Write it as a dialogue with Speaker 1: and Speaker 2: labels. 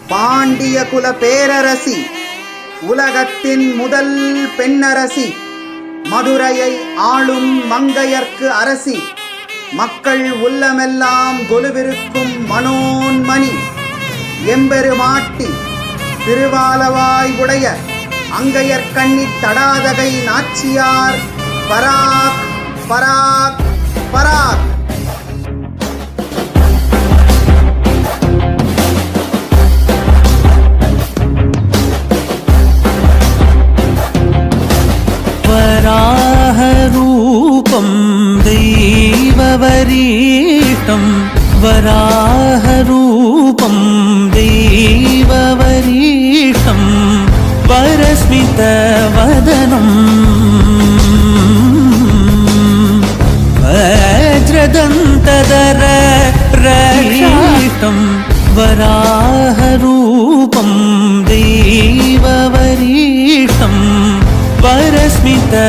Speaker 1: பாண்டிய குல பேரரசி, உலகத்தின் முதல் பெண்ணரசி, மதுரையை ஆளும் மங்கையர்க்கு அரசி, மக்கள் உள்ளமெல்லாம் கொலுவிருக்கும் மனோன்மணி, எம்பெருமாட்டி, திருவாலவாய் உடைய அங்கையர்கண்ணி தடாதகை நாச்சியார் பராக் பராக் பராக்.
Speaker 2: वराहरूपं दैववरीतं, वराहरूपं दैववरीतं, वरस्मितवदनं वज्रदन्तदररक्षितं, वराहरूपं दैववरीतं, वरस्मितवदनं